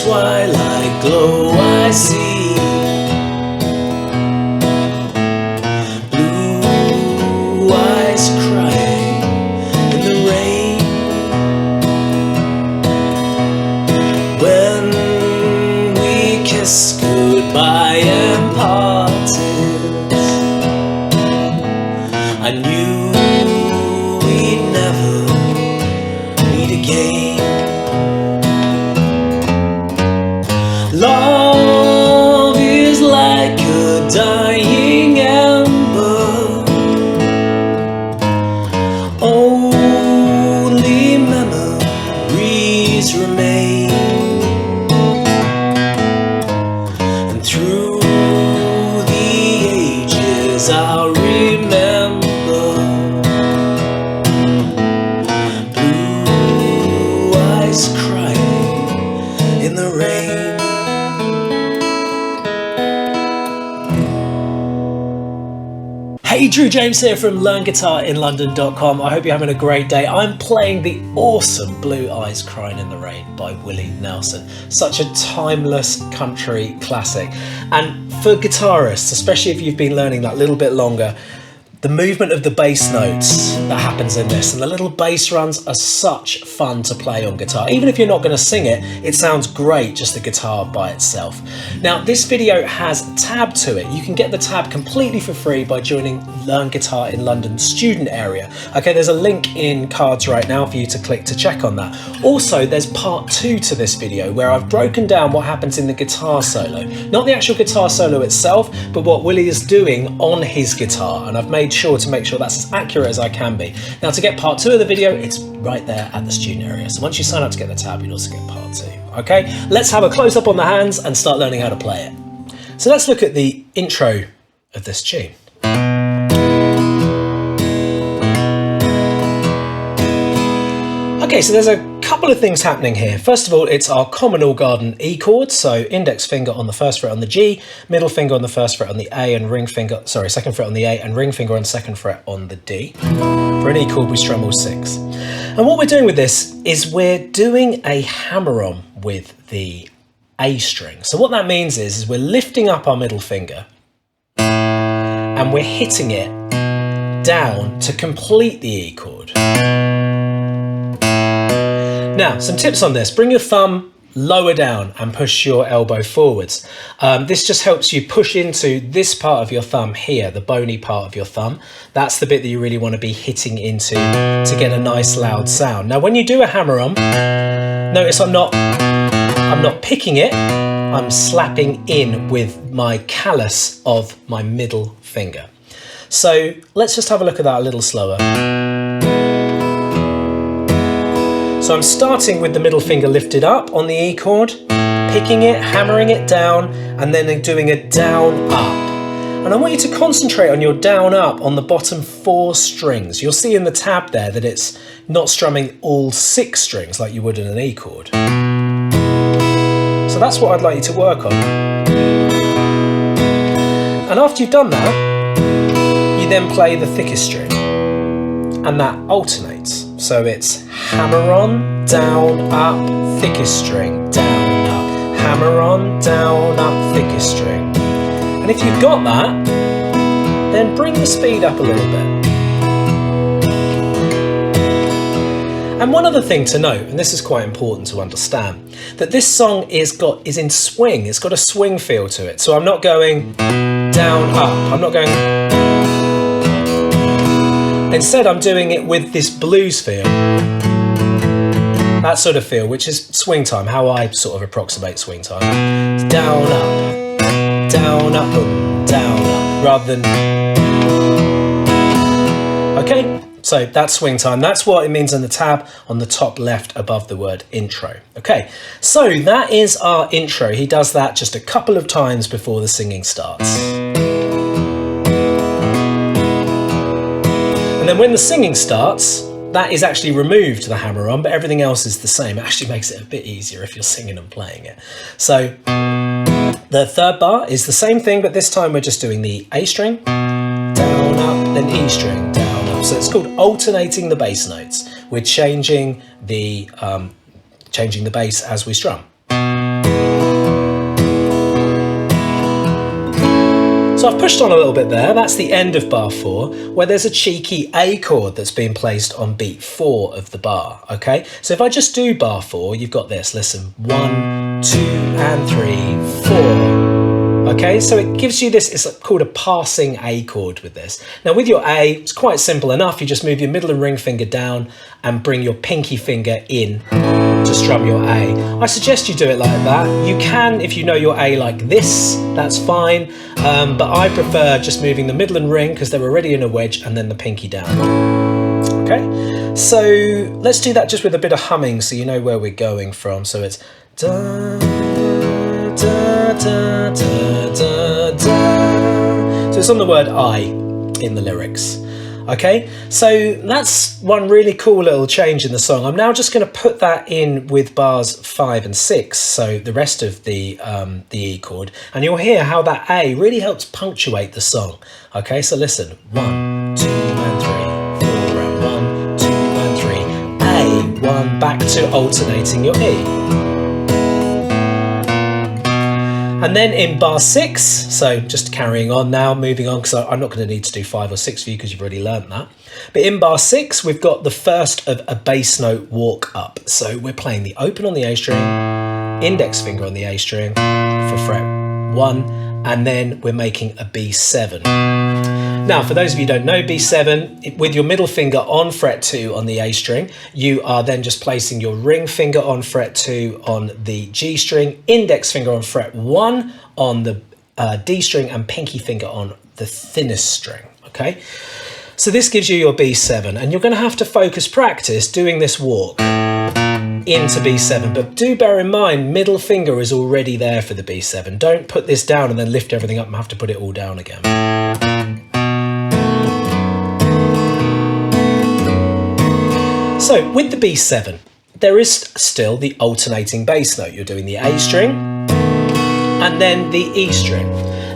twilight glow I see blue eyes crying in the rain. When we kiss goodbye and parted, I knew we'd never meet again. Love is like a dying ember, only memories remain, and through the ages I'll remember blue eyes crying in the rain. Hey, Drew James here from LearnGuitarInLondon.com. I hope you're having a great day. I'm playing the awesome Blue Eyes Crying in the Rain by Willie Nelson. Such a timeless country classic. And for guitarists, especially if you've been learning that little bit longer, the movement of the bass notes that happens in this and the little bass runs are such fun to play on guitar. Even if you're not going to sing it, it sounds great just the guitar by itself. Now, this video has a tab to it. You can get the tab completely for free by joining Learn Guitar in London student area. Okay, there's a link in cards right now for you to click to check on that. Also, there's part 2 to this video where I've broken down what happens in the guitar solo. Not the actual guitar solo itself, but what Willie is doing on his guitar, and I've made sure to make sure that's as accurate as I can be. Now, to get part 2 of the video, it's right there at the student area. So once you sign up to get the tab, you'll also get part 2. Okay, let's have a close up on the hands and start learning how to play it. So let's look at the intro of this tune. Okay, so there's a couple of things happening here. First of all, it's our common all garden E chord. So index finger on the first fret on the G, middle finger on the first fret on the A, and second fret on the A, and ring finger on second fret on the D. For an E chord, we strum all 6. And what we're doing with this is we're doing a hammer-on with the A string. So what that means is we're lifting up our middle finger and we're hitting it down to complete the E chord. Now, some tips on this. Bring your thumb lower down and push your elbow forwards. This just helps you push into this part of your thumb here, the bony part of your thumb. That's the bit that you really want to be hitting into to get a nice loud sound. Now, when you do a hammer-on, notice I'm not picking it, I'm slapping in with my callus of my middle finger. So let's just have a look at that a little slower. So I'm starting with the middle finger lifted up on the E chord, picking it, hammering it down, and then doing a down up. And I want you to concentrate on your down up on the bottom 4 strings. You'll see in the tab there that it's not strumming all 6 strings like you would in an E chord. So that's what I'd like you to work on. And after you've done that, you then play the thickest string, and that alternates. So it's hammer on, down, up, thickest string, down, up, hammer on, down, up, thickest string. And if you've got that, then bring the speed up a little bit. And one other thing to note, and this is quite important to understand, that this song is in swing. It's got a swing feel to it. So I'm not going down, up. I'm not going... Instead, I'm doing it with this blues feel. That sort of feel, which is swing time, how I sort of approximate swing time. It's down, up, down, up, down, up, rather than... Okay, so that's swing time. That's what it means in the tab on the top left above the word intro. Okay, so that is our intro. He does that just a couple of times before the singing starts. And then when the singing starts, that is actually removed the hammer-on, but everything else is the same. It actually makes it a bit easier if you're singing and playing it. So the third bar is the same thing, but this time we're just doing the A string, down, up, then E string, down, up. So it's called alternating the bass notes. We're changing the bass as we strum. So I've pushed on a little bit there. That's the end of bar 4, where there's a cheeky A chord that's being placed on beat 4 of the bar, okay? So if I just do bar 4, you've got this, listen, 1, 2, and 3, 4. Okay, so it gives you this, it's called a passing A chord with this. Now with your A, it's quite simple enough. You just move your middle and ring finger down and bring your pinky finger in to strum your A. I suggest you do it like that. You can, if you know your A like this, that's fine. But I prefer just moving the middle and ring because they're already in a wedge and then the pinky down. Okay, so let's do that just with a bit of humming so you know where we're going from. So it's da, da, da, da, da, da. So it's on the word I in the lyrics. Okay, so that's one really cool little change in the song. I'm now just going to put that in with bars 5 and 6, so the rest of the E chord, and you'll hear how that A really helps punctuate the song. Okay, so listen, 1, 2, and 3, 4, and 1, 2, and 3, A, 1, back to alternating your E. And then in bar 6, so just carrying on now, moving on, because I'm not going to need to do 5 or 6 for you because you've already learnt that. But in bar 6, we've got the first of a bass note walk up. So we're playing the open on the A string, index finger on the A string for fret 1, and then we're making a B7. Now, for those of you who don't know B7, with your middle finger on fret 2 on the A string, you are then just placing your ring finger on fret 2 on the G string, index finger on fret 1 on the D string, and pinky finger on the thinnest string, okay? So this gives you your B7, and you're going to have to focus practice doing this walk into B7, but do bear in mind, middle finger is already there for the B7. Don't put this down and then lift everything up and have to put it all down again. So with the B7, there is still the alternating bass note. You're doing the A string and then the E string.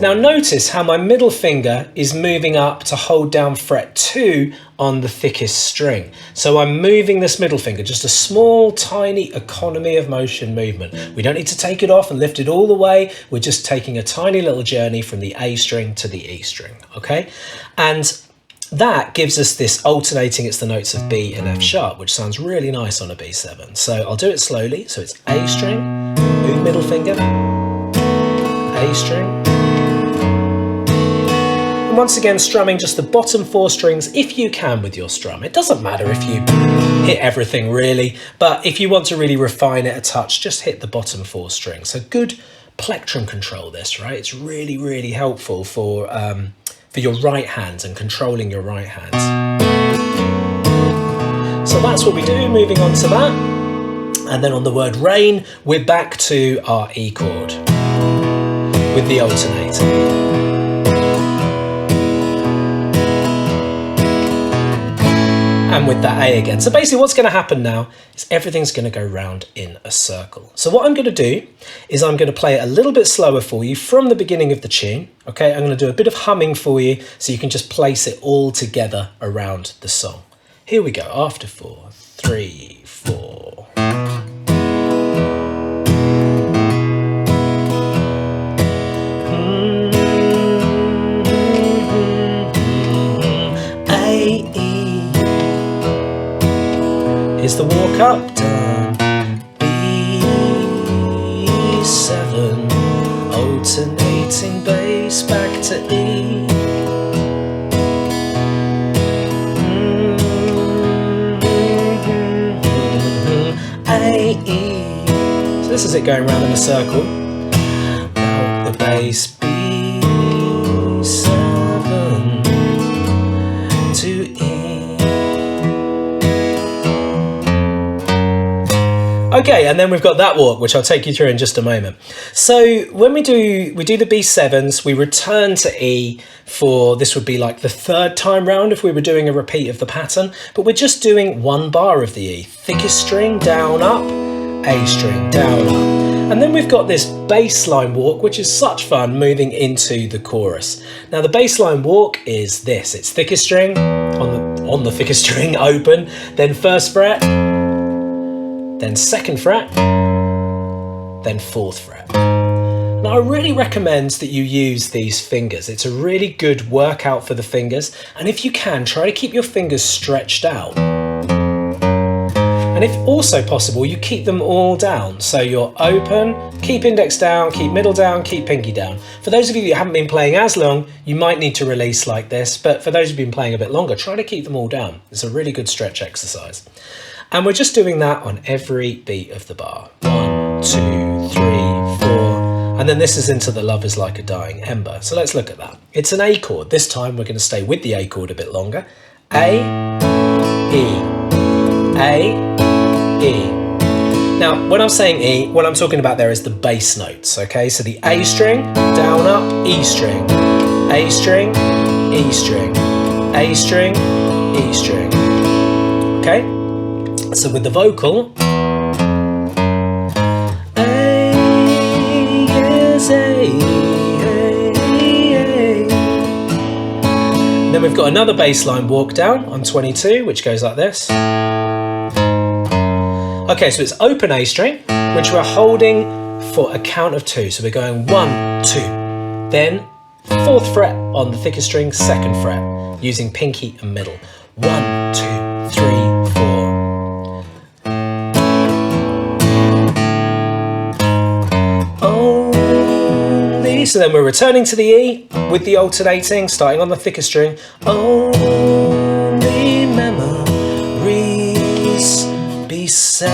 Now notice how my middle finger is moving up to hold down fret 2 on the thickest string. So I'm moving this middle finger, just a small, tiny economy of motion movement. We don't need to take it off and lift it all the way. We're just taking a tiny little journey from the A string to the E string, okay? And that gives us this alternating, it's the notes of B and F sharp, which sounds really nice on a B7. So I'll do it slowly. So it's A string, move middle finger, A string. And once again, strumming just the bottom 4 strings if you can with your strum. It doesn't matter if you hit everything really, but if you want to really refine it a touch, just hit the bottom 4 strings. So good plectrum control this, right? It's really, really helpful for your right hands and controlling your right hands. So that's what we do, moving on to that. And then on the word rain, we're back to our E chord with the alternator. And with that A again. So basically what's going to happen now is everything's going to go round in a circle. So what I'm going to do is I'm going to play it a little bit slower for you from the beginning of the tune. Okay, I'm going to do a bit of humming for you so you can just place it all together around the song. Here we go, after 4, 3, 4. Here's the walk up, down, B7, alternating bass back to E. A, E. So this is it going round in a circle. Now the bass B7 to E. Okay, and then we've got that walk, which I'll take you through in just a moment. So when we do the B7s, we return to E for, this would be like the 3rd time round if we were doing a repeat of the pattern, but we're just doing 1 bar of the E. Thickest string, down, up, A string, down, up. And then we've got this bass line walk, which is such fun, moving into the chorus. Now the bass line walk is this, it's thickest string, on the thickest string, open, then 1st fret, then 2nd fret, then 4th fret. Now I really recommend that you use these fingers. It's a really good workout for the fingers, and if you can, try to keep your fingers stretched out. And if also possible, you keep them all down. So you're open, keep index down, keep middle down, keep pinky down. For those of you that haven't been playing as long, you might need to release like this, but for those who've been playing a bit longer, try to keep them all down. It's a really good stretch exercise. And we're just doing that on every beat of the bar. 1, 2, 3, 4. And then this is into the Love Is Like a Dying Ember. So let's look at that. It's an A chord. This time we're going to stay with the A chord a bit longer. A, E, A, E. Now, when I'm saying E, what I'm talking about there is the bass notes, okay? So the A string, down, up, E string, A string, E string, A string, E string, okay? So with the vocal, A, yes, A, A. Then we've got another bass line walk down on 22, which goes like this. Okay, so it's open A string, which we're holding for a count of 2. So we're going 1, 2, then 4th fret on the thickest string, 2nd fret, using pinky and middle. 1, 2, 3, 4. Only, so then we're returning to the E with the alternating, starting on the thickest string. Only memories. B7.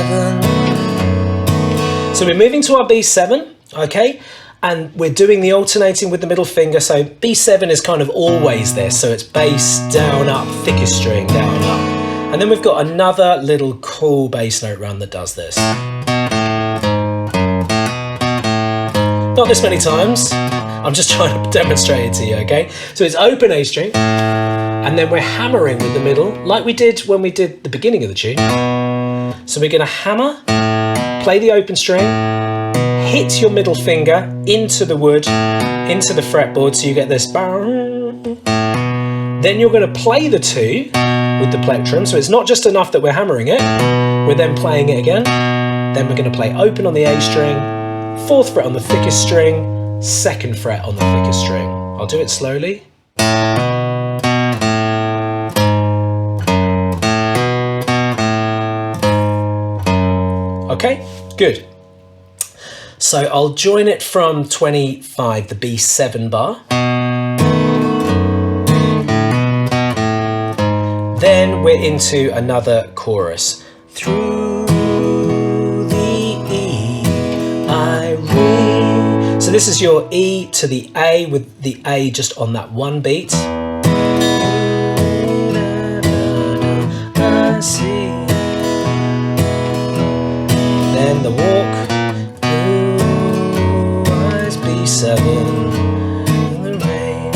So we're moving to our B7, okay? And we're doing the alternating with the middle finger. So B7 is kind of always this. So it's bass, down, up, thickest string, down, up. And then we've got another little cool bass note run that does this. Not this many times. I'm just trying to demonstrate it to you, okay? So it's open A string. And then we're hammering with the middle, like we did when we did the beginning of the tune. So we're going to hammer, play the open string, hit your middle finger into the wood, into the fretboard, so you get this. Then you're going to play the 2 with the plectrum, so it's not just enough that we're hammering it, we're then playing it again. Then we're going to play open on the A string, 4th fret on the thickest string, 2nd fret on the thickest string. I'll do it slowly. Okay, good. So I'll join it from 25, the B7 bar. Then we're into another chorus. Through the E, I ring. So this is your E to the A with the A just on that one beat. I see. Then the walk, blue eyes, B7 in the rain.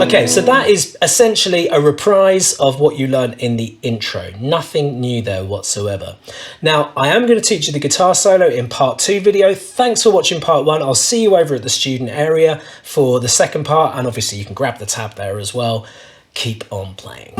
Okay, so that is essentially a reprise of what you learned in the intro. Nothing new there whatsoever. Now, I am going to teach you the guitar solo in part 2 video. Thanks for watching part 1. I'll see you over at the student area for the second part, and obviously you can grab the tab there as well. Keep on playing.